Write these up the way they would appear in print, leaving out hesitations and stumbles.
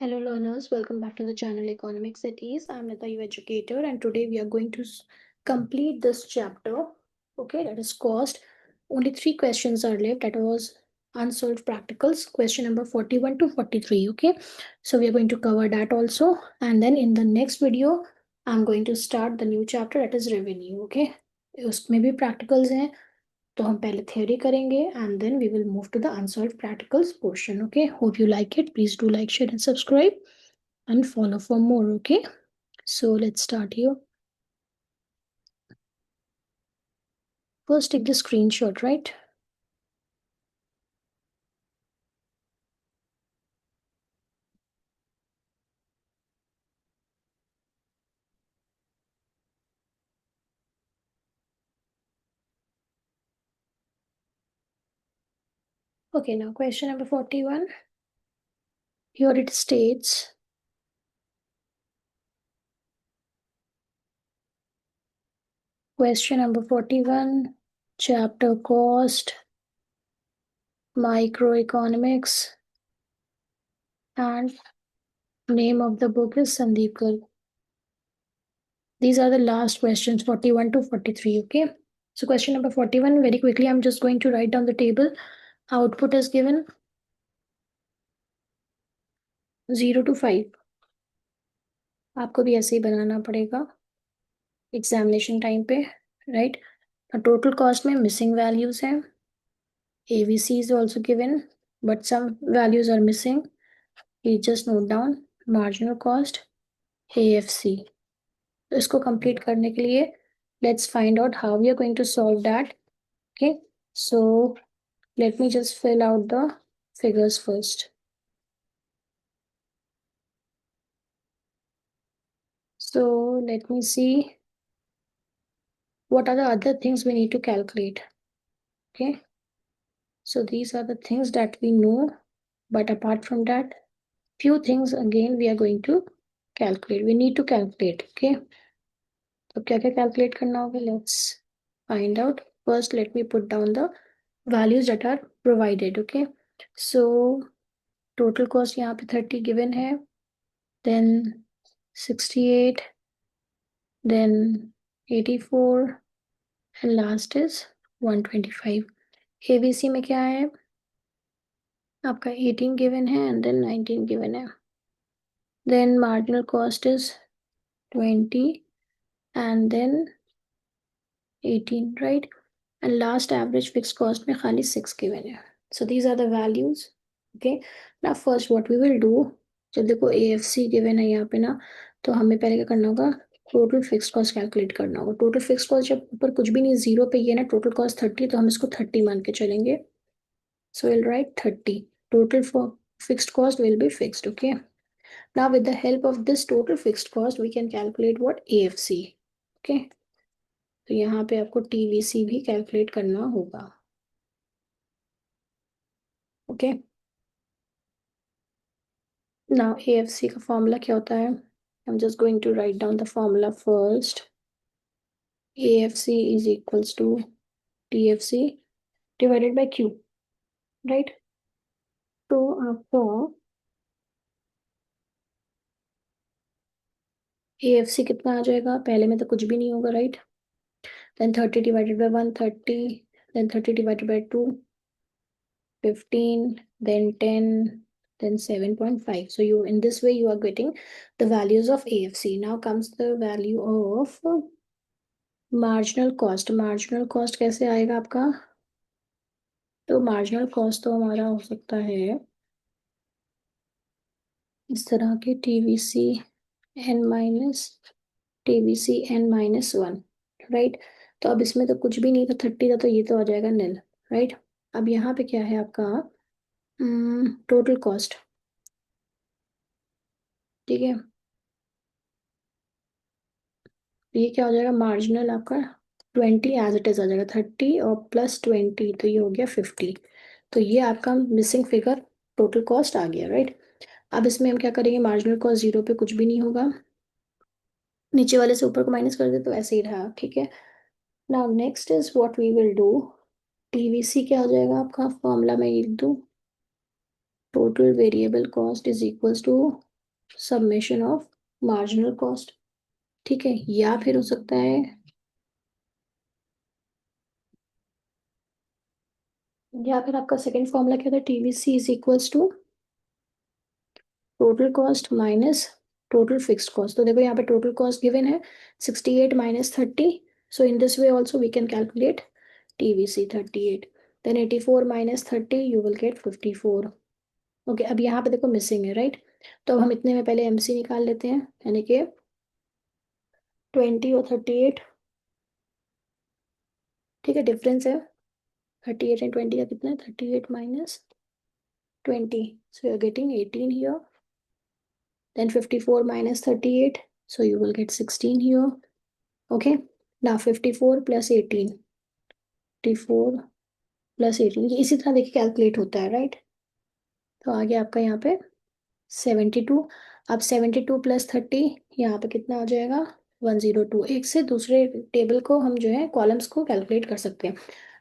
Hello learners, welcome back to the channel Economics at Ease. I'm Nita, your educator, and today we are going to complete this chapter. Okay, that is cost. Only 3 questions are left. That was unsolved practicals, question number 41 to 43. Okay, so we are going to cover that also, and then in the next video, I'm going to start the new chapter, that is revenue. Okay, उसमें भी practicals हैं. तो हम पहले theory करेंगे and then we will move to the unsolved practicals portion. Okay, hope you like it. Please do like, share and subscribe and follow for more. Okay, so let's start here. First take the screenshot, right? Okay, now question number 41. Here it states, question number 41, chapter cost, microeconomics, and name of the book is Sandeep Garg. These are the last questions, 41 to 43. Okay, so question number 41, very quickly I'm just going to write down the table. Output is given 0 to 5. आपको भी ऐसे ही बनाना पड़ेगा examination time पे, right? Total cost में missing values हैं. ABC is also given, but some values are missing. You just note down marginal cost, AFC. तो इसको complete करने के लिए let's find out how we are going to solve that. Okay, so let me just fill out the figures first. So let me see what are the other things we need to calculate. Okay, so these are the things that we know, but apart from that, few things again we are going to calculate. We need to calculate. Okay, तो क्या क्या calculate करना होगा? Let's find out. First, let me put down the values that are provided. Okay, so total cost यहाँ पे 30 given है, then 68, then 84, and last is 125. ABC में क्या है? आपका 18 given है and then 19 given है. Then marginal cost is 20 and then 18, right? And last average fixed cost में खाली 6 given है. So these are the values. Okay, now first what we will do, जब देखो AFC given है यहाँ पे ना, तो हमें पहले क्या करना होगा? टोटल फिक्स्ड कॉस्ट कैलकुलेट करना होगा. टोटल फिक्स्ड कॉस्ट जब ऊपर कुछ भी नहीं, 0 पे ये ना टोटल कॉस्ट 30, तो हम इसको 30 मान के चलेंगे. So we'll write 30. Total for fixed cost will be fixed. Okay, now with the help of this total fixed cost we can calculate what? AFC. Okay, तो यहाँ पे आपको TVC भी कैलकुलेट करना होगा. ओके, नाउ AFC का formula क्या होता है? I am just going to write down the formula first. AFC is equals to TFC divided by Q, right? तो आपको AFC कितना आ जाएगा? पहले में तो कुछ भी नहीं होगा, right? Then 30 divided by 130, then 30 divided by 2, 15, then 10, then 7.5. So you, in this way you are getting the values of AFC. Now comes the value of marginal cost. Marginal cost कैसे आएगा आपका? तो marginal cost तो हमारा हो सकता है इस तरह के TVC n minus TVC n minus 1, right? तो अब इसमें तो कुछ भी नहीं था, 30 था, तो ये तो आ जाएगा nil, राइट? अब यहाँ पे क्या है आपका? Total cost. ठीक है, ये क्या हो जाएगा? मार्जिनल आपका 20 एज इट इज आ जाएगा, 30 और प्लस 20, तो ये हो गया 50. तो ये आपका मिसिंग फिगर टोटल कॉस्ट आ गया, राइट? अब इसमें हम क्या करेंगे? मार्जिनल कॉस्ट 0 पे कुछ भी नहीं होगा, नीचे वाले से ऊपर को माइनस कर दे तो ऐसे ही रहा. ठीक है, now next is what we will do. TVC क्या हो जाएगा आपका? फॉर्मूला में लिख दूं, total variable cost is equals to submission of marginal cost, ठीक है। या फिर हो सकता है, या फिर आपका सेकंड फॉर्मूला क्या था, TVC is equals to total cost minus total fixed cost. तो देखो यहाँ पे टोटल कॉस्ट गिवन है 68 minus 30, so in this way also we can calculate TVC 38, then 84 minus 30 you will get 54। Okay, अब यहाँ पे देखो मिसिंग है, राइट। तो अब हम इतने में पहले एमसी निकाल लेते हैं, यानी कि 20 और 38, ठीक है, डिफरेंस है 38 एंड 20 का कितना है, 38 minus 20, so you're getting 18 here, then 54 minus 38, so you will get 16 here. Okay, now 54 plus 18, 54 plus 18, ये इसी तरह देखिए कैलकुलेट होता है, राइट। तो आगे आपका यहाँ पे 72, अब 72 प्लस 30, यहाँ पे कितना आ जाएगा 102। एक से दूसरे टेबल को हम जो है कॉलम्स को कैलकुलेट कर सकते हैं।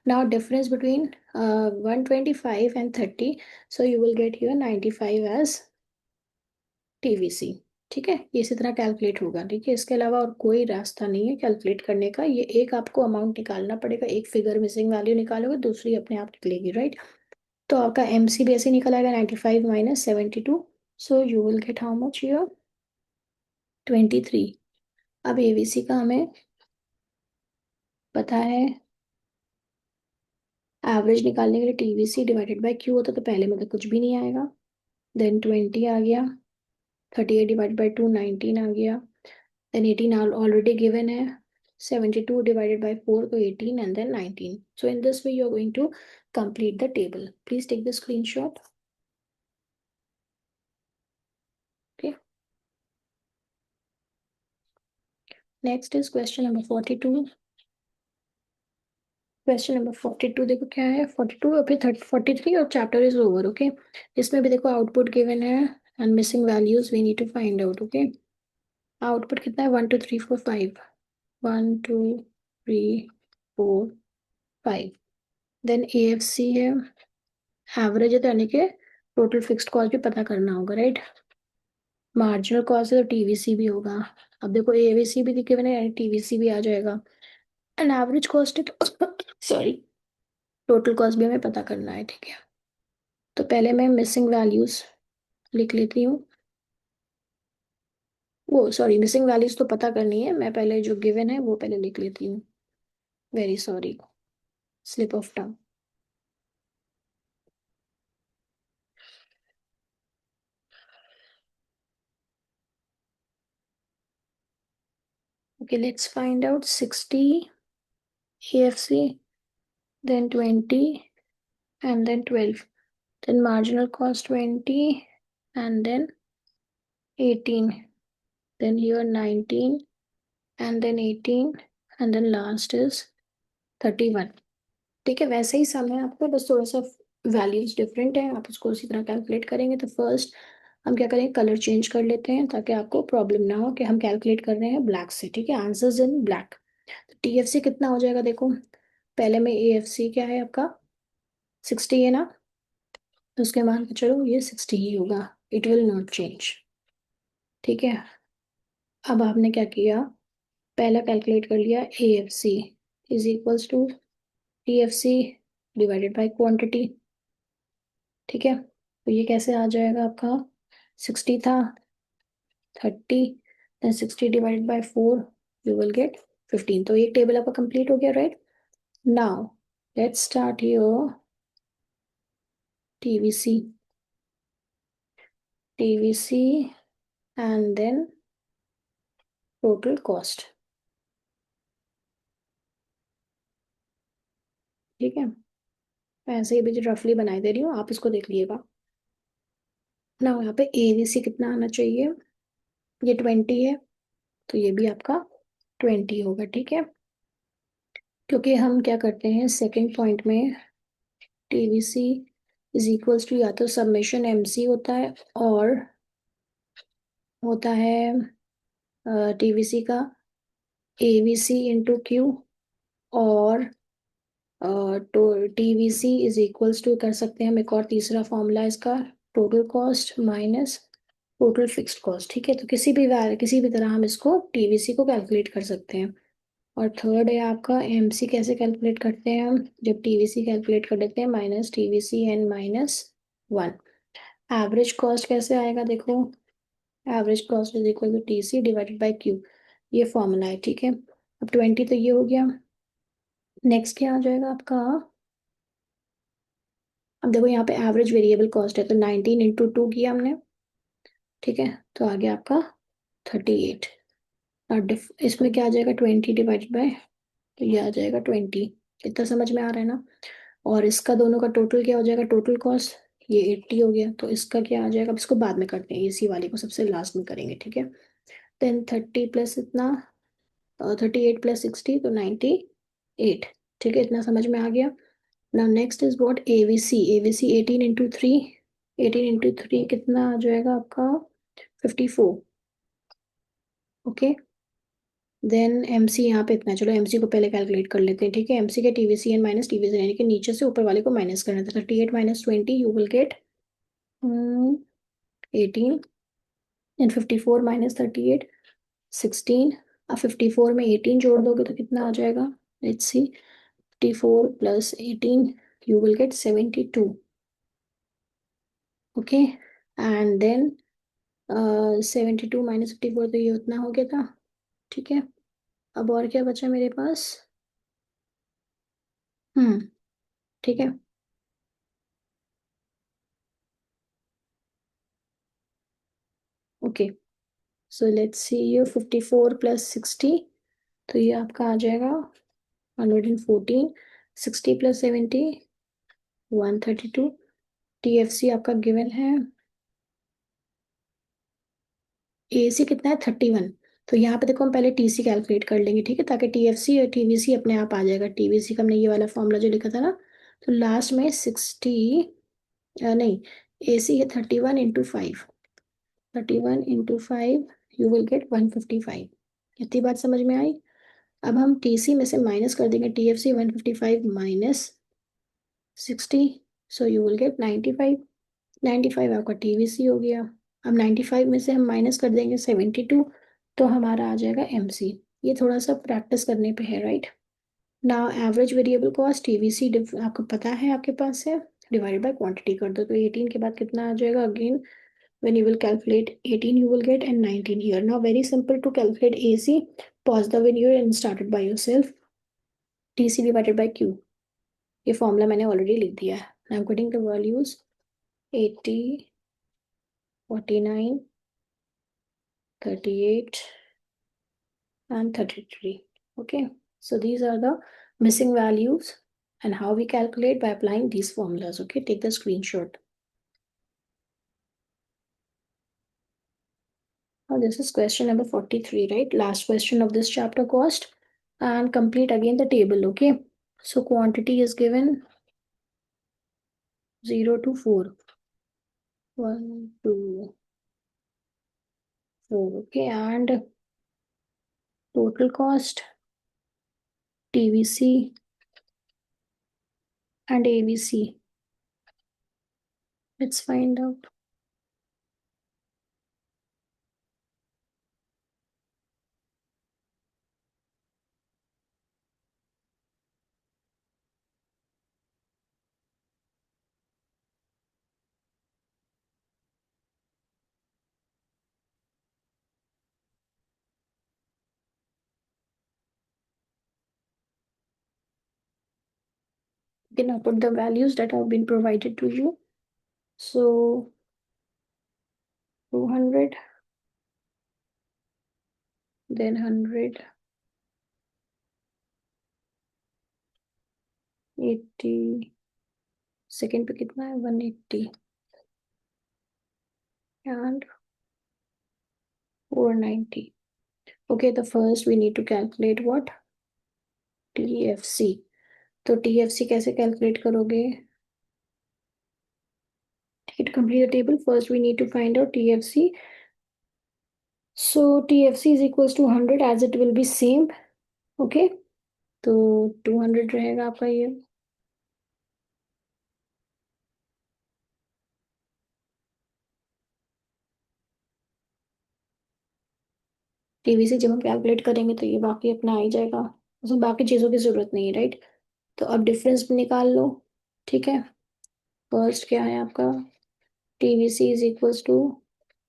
Now difference between 125 and 30, so you will get here 95 as TVC, ठीक है। ये इसी तरह कैलकुलेट होगा, ठीक है। इसके अलावा और कोई रास्ता नहीं है कैलकुलेट करने का, ये एक आपको अमाउंट निकालना पड़ेगा, एक फिगर मिसिंग वैल्यू निकालोगे, दूसरी अपने आप निकलेगी, राइट। तो आपका एमसी भी ऐसे निकल आएगा 95 minus 72, so you will gate how much here 23। अब एबीसी का हमें पता है, एवरेज निकालने के लिए टीवीसी डिवाइडेड बाय क्यू होता, तो पहले में तो कुछ भी नहीं आएगा, देन 20 आ गया, 38 डिवाइड बाई 2 19 आ गया, then 18 already given है, 72 divided by 4 तो 18 and then 19. So in this way you are going to complete the table. Please take the screenshot. Okay. Next is question number 42. Question number 42 देखो क्या है, 42 और फिर 43 और chapter is over, okay. इसमें भी देखो आउटपुट गिवन है and missing values we need to find out, okay. Output कितना है 1 2 3 4 5, 1 2 3 4 5, देन एएफसी है, एवरेज है, तो यानी कि टोटल फिक्स्ड कॉस्ट भी पता करना होगा, राइट। मार्जिनल कॉस्ट है तो टीवीसी भी होगा। अब देखो एवीसी भी दिखे हुए यानी टीवीसी भी आ जाएगा, एंड एवरेज कॉस्ट है तो सॉरी, टोटल कॉस्ट भी हमें पता करना है, ठीक है। तो पहले मैं मिसिंग वैल्यूज लिख लेती हूँ, वो सॉरी मिसिंग वैल्यूज तो पता करनी है, मैं पहले जो गिवन है वो पहले लिख लेती हूँ, very sorry, slip of tongue. Okay, let's find out 60 AFC, then 20, and then 12. Then marginal cost 20, and then 18. Then here 19, and then 18, and then last is 31. ठीक है, वैसे ही सम है आपका, बस थोड़ा सा वैल्यूज डिफरेंट है, आप उसको उसी तरह कैलकुलेट करेंगे। तो फर्स्ट हम क्या करेंगे, कलर चेंज कर लेते हैं ताकि आपको प्रॉब्लम ना हो कि हम कैलकुलेट कर रहे हैं ब्लैक से, ठीक है। Answers in black. तो टीएफसी कितना हो जाएगा देखो, पहले में एएफसी क्या है आपका 60 है ना, तो उसके मान के चलो ये 60 ही होगा, इट विल नॉट चेंज, ठीक है। अब आपने क्या किया, पहला कैलकुलेट कर लिया AFC is equals to TFC divided by quantity, ठीक है। तो ये कैसे आ जाएगा आपका, 60 था, 30, then 60 divided by 4, you will get 15। तो ये टेबल आपका कंप्लीट हो गया, right. Now let's start your TVC, TVC and then total cost, ठीक है। मैं ऐसे ही भी रफली बनाई दे रही हूँ, आप इसको देख लीजिएगा ना। यहाँ पे एवीसी कितना आना चाहिए, ये 20 है, तो ये भी आपका 20 होगा, ठीक है। क्योंकि हम क्या करते हैं सेकंड पॉइंट में, टीवीसी इज इक्वल्स टू या तो सबमिशन एमसी होता है, और होता है टीवीसी का एवीसी इंटू क्यू, और तो टीवीसी इज इक्वल्स टू कर सकते हैं हम एक और तीसरा फॉर्मूला इसका, total cost minus total fixed cost, ठीक है। तो किसी भी तरह हम इसको टीवीसी को कैलकुलेट कर सकते हैं। और थर्ड है आपका एमसी, कैसे कैलकुलेट करते हैं हम, जब टीवीसी कैलकुलेट कर देते हैं minus TVC N minus one. Average cost कैसे आएगा देखो, average cost is equal to TC divided by Q, ये फॉर्मूला है, ठीक है। अब 20 तो ये हो गया। नेक्स्ट क्या आ जाएगा आपका, अब देखो यहाँ पे एवरेज वेरिएबल कॉस्ट है, तो 19 इंटू टू किया हमने, ठीक है। तो आ गया आपका 38। और इसमें क्या आ जाएगा, 20 डिवाइडेड बाय, तो ये आ जाएगा 20। इतना समझ में आ रहा है ना। और इसका दोनों का टोटल क्या हो जाएगा, टोटल कॉस्ट ये 80 हो गया, तो इसका क्या आ जाएगा, अब इसको बाद में करते हैं, इसी वाले को सबसे लास्ट में करेंगे, ठीक है। देन 30 प्लस इतना, 38 प्लस 60, तो 98, ठीक है। इतना समझ में आ गया। Now next is what, AVC, AVC 18 into three, 18 into three कितना आ जाएगा आपका, 54, ओके। देन एमसी यहाँ पे इतना है। चलो एमसी को पहले कैलकुलेट कर लेते हैं, ठीक है। एमसी के टीवीसी एन माइनस टीवीसी, यानी कि नीचे से ऊपर वाले को माइनस करना था। 38 minus 20 you will gate 18, and 54 minus 38 16। अब 54 में 18 जोड़ दोगे तो कितना आ जाएगा, let's see, 54 plus 18 you will get 72, okay. And then 72 minus 54, तो ये उतना हो गया था, ठीक है। अब और क्या बचा मेरे पास, ठीक है। ओके, सो लेट्स सी, ये 54 प्लस 60, तो ये आपका आ जाएगा 114, 60 प्लस 70 132। टीएफसी आपका गिवन है, एसी कितना है 31। तो यहाँ पे देखो हम पहले टीसी कैलकुलेट कर लेंगे, ठीक है, ताकि टीएफसी और टीवीसी अपने आप आ जाएगा। टीवीसी का हमने ये वाला फॉर्मूला जो लिखा था ना, तो लास्ट में 60, नहीं, एसी है 31 into five, 31 into five you will gate 155। इतनी बात समझ में आई। अब हम टीसी में से माइनस कर देंगे TFC, 155 minus 60, so you will gate 95। 95 आपका टीवीसी हो गया। अब 95 में से हम माइनस कर देंगे 72, तो हमारा आ जाएगा एमसी। ये थोड़ा सा प्रैक्टिस करने पे है, right. Now average variable cost TVC आपको पता है, आपके पास है, डिवाइडेड बाय क्वांटिटी कर दो, तो 18 के बाद कितना आ जाएगा, again when you will calculate 18 you will get and 19 here. Now very simple to calculate AC, pause the video and start it by yourself. TC divided by Q, ये formula मैंने ऑलरेडी लिख दिया है। I am putting the values 80, 49, 38 and 33, okay. So these are the missing values and how we calculate by applying these formulas, okay. Take the screenshot. Now this is question number 43, right, last question of this chapter cost, and complete again the table, okay. So quantity is given 0 to 4, 1 2 4, okay. And total cost, TVC and AVC, let's find out. You can now put the values that have been provided to you. So 200, then 100, 80, second पे कितना है 180, and 490. Okay, the first we need to calculate what, TFC. तो TFC कैसे calculate करोगे, to complete the table first we need to find out TFC. So TFC is equals to 100 as it will be same, okay. तो 200 रहेगा आपका ये, TVC जब हम calculate करेंगे तो ये बाकी अपना आ ही जाएगा, उसमें बाकी चीज़ों की जरूरत नहीं है, राइट। तो अब डिफरेंस भी निकाल लो, ठीक है। फर्स्ट क्या है आपका, TVC is equals to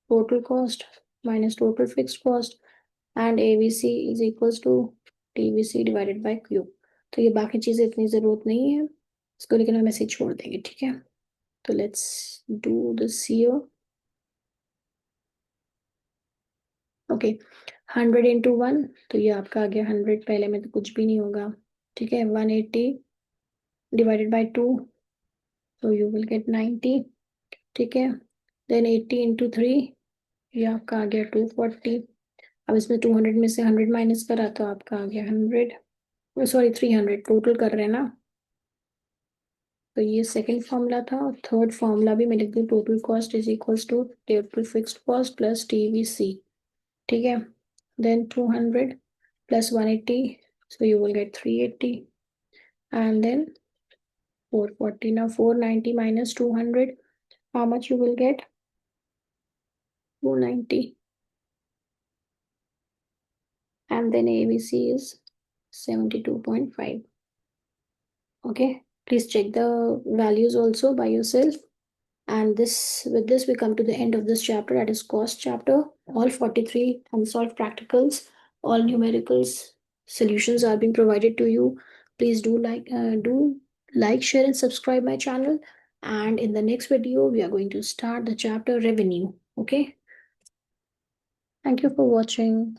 total cost minus total fixed cost, and AVC is equals to TVC divided by Q. तो ये बाकी चीज़ें इतनी ज़रूरत नहीं है इसको, लेकिन हम ऐसे ही छोड़ देंगे, ठीक है। तो let's do this here. Okay, 100 × 1, तो ये आपका आ गया 100, पहले में तो कुछ भी नहीं होगा, ठीक है। 180 डिवाइडेड बाय 2, तो यू विल गेट 90, ठीक है। देन 80 × 3, ये आपका आ गया 240। अब इसमें 200 में से 100 माइनस करा तो आपका आ गया 100, सॉरी 300 टोटल कर रहे हैं ना। तो ये सेकंड फॉर्मूला था, और थर्ड फॉर्मूला भी मैं लिख दूँ, total cost is equals to total fixed cost plus TVC, ठीक है। Then 200 plus 180, so you will get 380, and then 440. Now 490 minus 200, how much you will get? 290. And then ABC is 72.5. Okay, please check the values also by yourself. And this, with this, we come to the end of this chapter, that is cost chapter. All 43 unsolved practicals, all numericals solutions are being provided to you. Please do like, share, and subscribe my channel. And in the next video, we are going to start the chapter revenue. Okay. Thank you for watching.